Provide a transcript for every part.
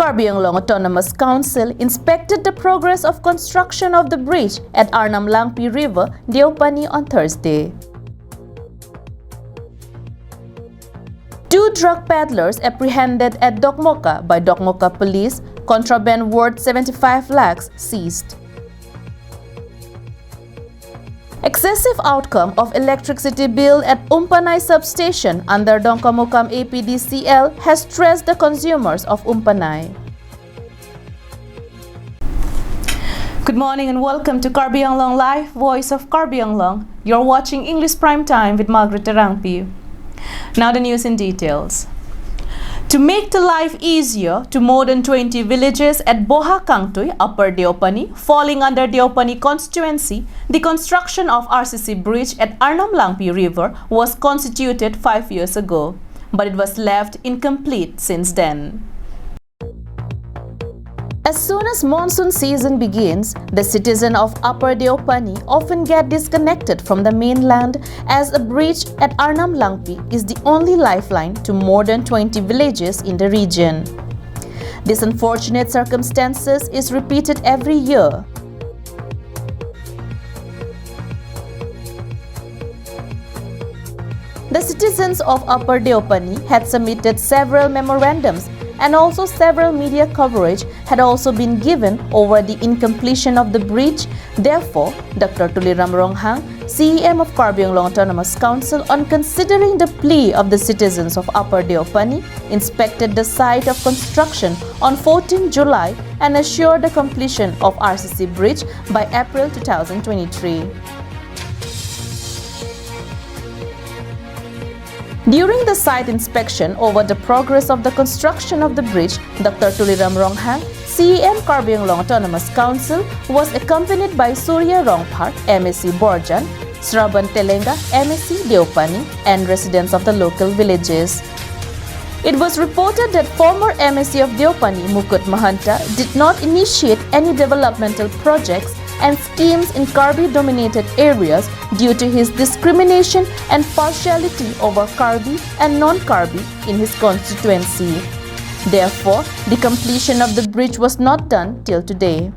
Karbi Anglong Autonomous Council inspected the progress of construction of the bridge at Arnam Langpi River, Deopani on Thursday. Two drug peddlers apprehended at Dokmoka by Dokmoka police, contraband worth 75 lakhs seized. Excessive outcome of electricity bill at Umpanay substation under Dongkamukam APDCL has stressed the consumers of Umpanay. Good morning and welcome to Karbi Anglong Live, Voice of Karbi Anglong. You're watching English Prime Time with Margaret Terangpi. Now the news in details. To make the life easier to more than 20 villages at Boha Kangtui, Upper Deopani, falling under Deopani constituency, the construction of RCC bridge at Arnam Langpi River was constituted 5 years ago, but it was left incomplete since then. As soon as monsoon season begins, the citizens of Upper Deopani often get disconnected from the mainland as a bridge at Arnam Langpi is the only lifeline to more than 20 villages in the region. This unfortunate circumstances is repeated every year. The citizens of Upper Deopani had submitted several memorandums and also several media coverage had also been given over the incompletion of the bridge. Therefore, Dr. Tuliram Ronghang, CEM of Karbi Anglong Autonomous Council, on considering the plea of the citizens of Upper Deopani, inspected the site of construction on 14 July and assured the completion of RCC bridge by April 2023. During the site inspection over the progress of the construction of the bridge, Dr. Tuliram Ronghang, CEM Karbi Anglong Autonomous Council, was accompanied by Surya Rongpar, MSc Borjan, Sraban Telenga, MSc Deopani, and residents of the local villages. It was reported that former MSc of Deopani, Mukut Mahanta, did not initiate any developmental projects and schemes in Karbi-dominated areas due to his discrimination and partiality over Karbi and non-Karbi in his constituency. Therefore, the completion of the bridge was not done till today.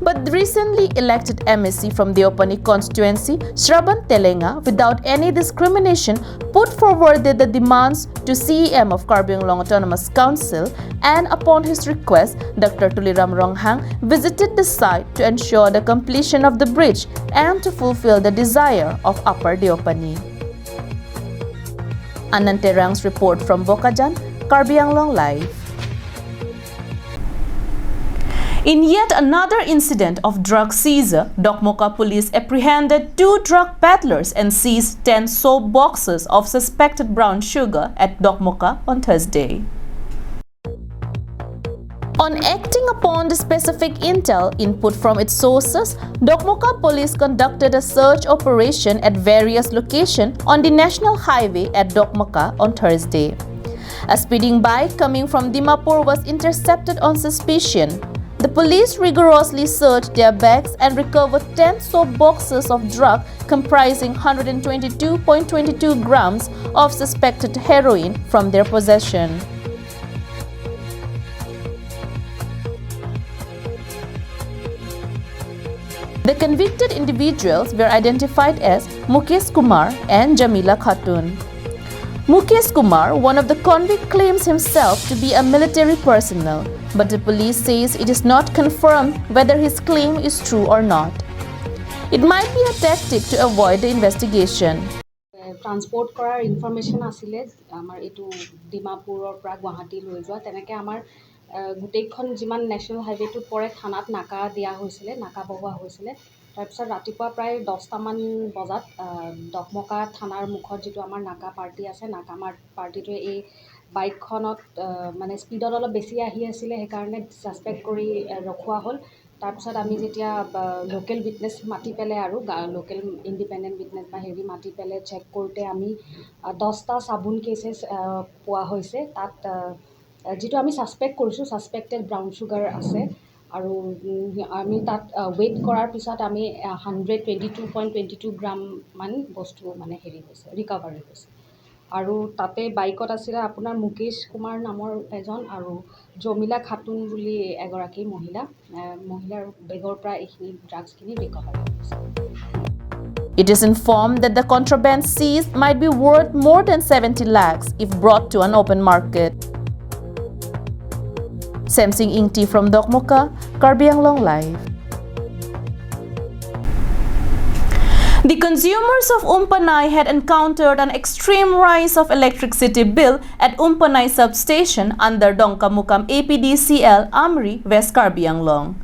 But the recently elected MSc from the Deopani constituency, Sraban Telenga, without any discrimination, put forward the demands to CEM of Karbi Anglong Autonomous Council, and upon his request, Dr. Tuliram Ronghang visited the site to ensure the completion of the bridge and to fulfill the desire of Upper Deopani. Ananterang's report from Bokajan, Karbi Anglong Live. In yet another incident of drug seizure, Dokmoka police apprehended two drug peddlers and seized 10 soap boxes of suspected brown sugar at Dokmoka on Thursday. On acting upon the specific intel input from its sources, Dokmoka police conducted a search operation at various locations on the national highway at Dokmoka on Thursday. A speeding bike coming from Dimapur was intercepted on suspicion. The police rigorously searched their bags and recovered 10 soap boxes of drug comprising 122.22 grams of suspected heroin from their possession. The convicted individuals were identified as Mukesh Kumar and Jamila Khatun. Mukesh Kumar, one of the convicts, claims himself to be a military personnel, but the police says it is not confirmed whether his claim is true or not. It might be a tactic to avoid the investigation. Transport কৰাৰ information আছিলে আমাৰ এইটো ডিমাপুৰৰ পৰা গুৱাহাটী লৈ যোৱা তেনেকৈ আমাৰ গোটেইখন যিমান নেশ্যনেল হাইৱেটোত পৰে থানাত নাকা দিয়া হৈছিলে নাকা বহোৱা হৈছিলে তাৰপিছত ৰাতিপুৱা প্ৰায় 10টামান বজাত দকমকা থানাৰ মুখত যিটো আমাৰ নাকা পাৰ্টি আছে নাকা পাৰ্টিটোৱে এই বাইকখনত মানে স্পীডত অলপ বেছি আহি আছিলে সেইকাৰণে ছাছপেক্ট কৰি ৰখোৱা হ'ল তাৰপিছত আমি যেতিয়া লোকেল উইটনেছ মাতি পেলাই আৰু লোকেল ইণ্ডিপেণ্ডেণ্ট উইটনেছ বা হেৰি মাতি পেলাই চেক কৰোঁতে আমি 10টা চাবোন কেছেছ পোৱা হৈছে তাত যিটো আমি ছাছপেক্ট কৰিছোঁ ছাছপেক্টেড ব্ৰাউন চুগাৰ আছে আৰু আমি তাত ৱেইট কৰাৰ পিছত আমি 122.22 গ্ৰাম মান বস্তু মানে হেৰি হৈছে ৰিকভাৰী হৈছে আৰু তাতে বাইকত আছিলে আপোনাৰ মুকেশ কুমাৰ নামৰ এজন আৰু জমিলা খাতুন বুলি এগৰাকী মহিলাৰ বেগৰ পৰা এইখিনি ড্ৰাগছখিনি ৰিকভাৰ কৰিছে। It is informed that the contraband seized might be worth more than 70 lakhs if brought to an open market. Samsing Ingti from Dokmoka, Karbi Anglong Live. The consumers of Umpanai had encountered an extreme rise of electricity bill at Umpanai substation under Dongkamukam APDCL Amri, West Karbi Anglong.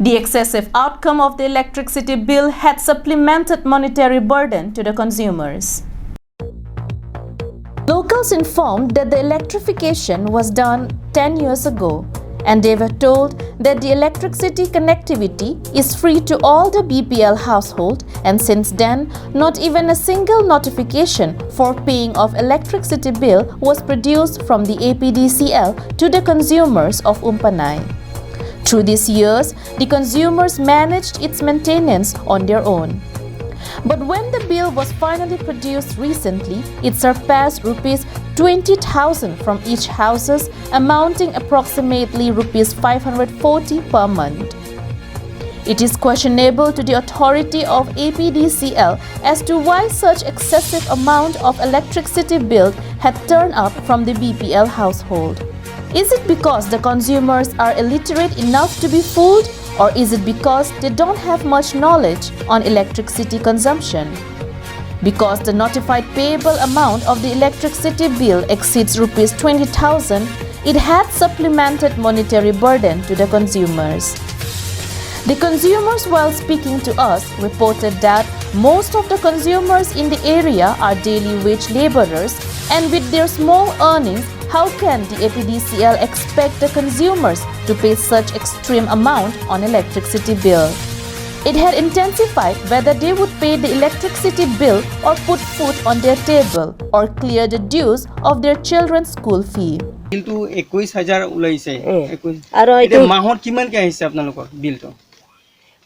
The excessive outcome of the electricity bill had supplemented monetary burden to the consumers. Locals informed that the electrification was done 10 years ago, and they were told that the electricity connectivity is free to all the BPL household, and since then, not even a single notification for paying of electricity bill was produced from the APDCL to the consumers of Umpanai. Through these years, the consumers managed its maintenance on their own. But when the bill was finally produced recently, it surpassed rupees 20,000 from each houses, amounting approximately rupees 540 per month. It is questionable to the authority of APDCL as to why such excessive amount of electricity bill had turned up from the BPL household. Is it because the consumers are illiterate enough to be fooled, or is it because they don't have much knowledge on electricity consumption? Because the notified payable amount of the electricity bill exceeds rupees 20,000, it had supplemented monetary burden to the consumers. The consumers, while speaking to us, reported that most of the consumers in the area are daily wage laborers, and with their small earnings, how can the APDCL expect the consumers to pay such extreme amount on electricity bill? It had intensified whether they would pay the electricity bill or put food on their table or clear the dues of their children's school fee. বিলটো 21,000 ওলাইছে। আৰু এটা মাহত কিমান কে আহিছে আপোনালোকৰ বিলটো?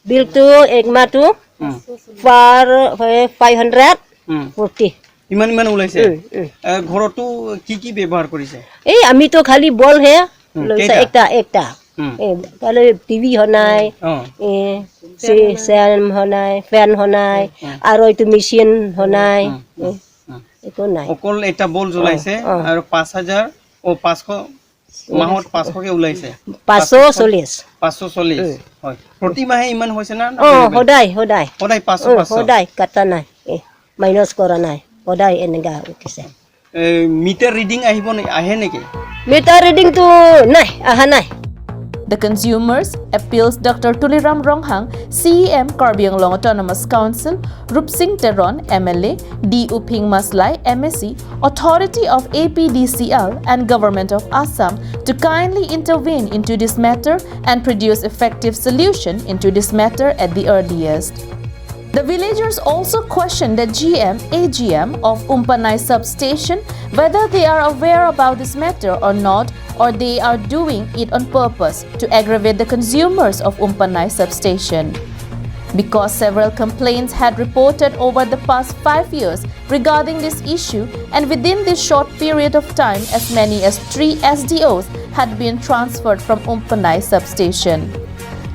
বিলটো এক মাহটো পাৰ 540 ইমান ওলাইছে। ঘৰতো কি ব্যৱহাৰ কৰিছে? এই আমিতো খালি বল হে লৈছে একটা তাহলে টিভি হনাই ফেন হনাই আৰু এইটো মেচিন হনাই একো নাই। অকল এটা বল জ্বলাইছে আৰু 5,000 500 মাহত 500 কে ওলাইছে। 540 হয়। প্ৰতি মাহে ইমান হৈছে না? সদায় 500 সদায় কাটা নাই, মাইনাস কৰা নাই, সদায় এনেকা উঠিছে। মিটাৰ ৰিডিং আহে নেকি? মিটাৰ ৰিডিংটো নাই, আহা নাই। The consumers appeals Dr. Tuliram Ronghang, CEM Karbi Anglong Autonomous Council, Rup Singh Teron, MLA, D. Uping Maslai, MSc, Authority of APDCL and Government of Assam to kindly intervene into this matter and produce effective solution into this matter at the earliest. The villagers also questioned the AGM of Umpanai substation whether they are aware about this matter or not, or they are doing it on purpose to aggravate the consumers of Umpanai substation. Because several complaints had reported over the past 5 years regarding this issue, and within this short period of time as many as 3 SDOs had been transferred from Umpanai substation.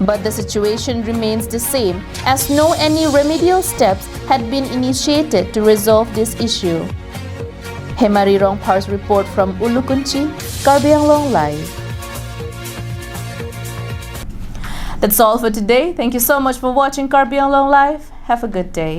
But the situation remains the same as no any remedial steps had been initiated to resolve this issue. Hemari Rongpar's report from Ulukunchi, Karbi Anglong Live. That's all for today. Thank you so much for watching Karbi Anglong Live. Have a good day.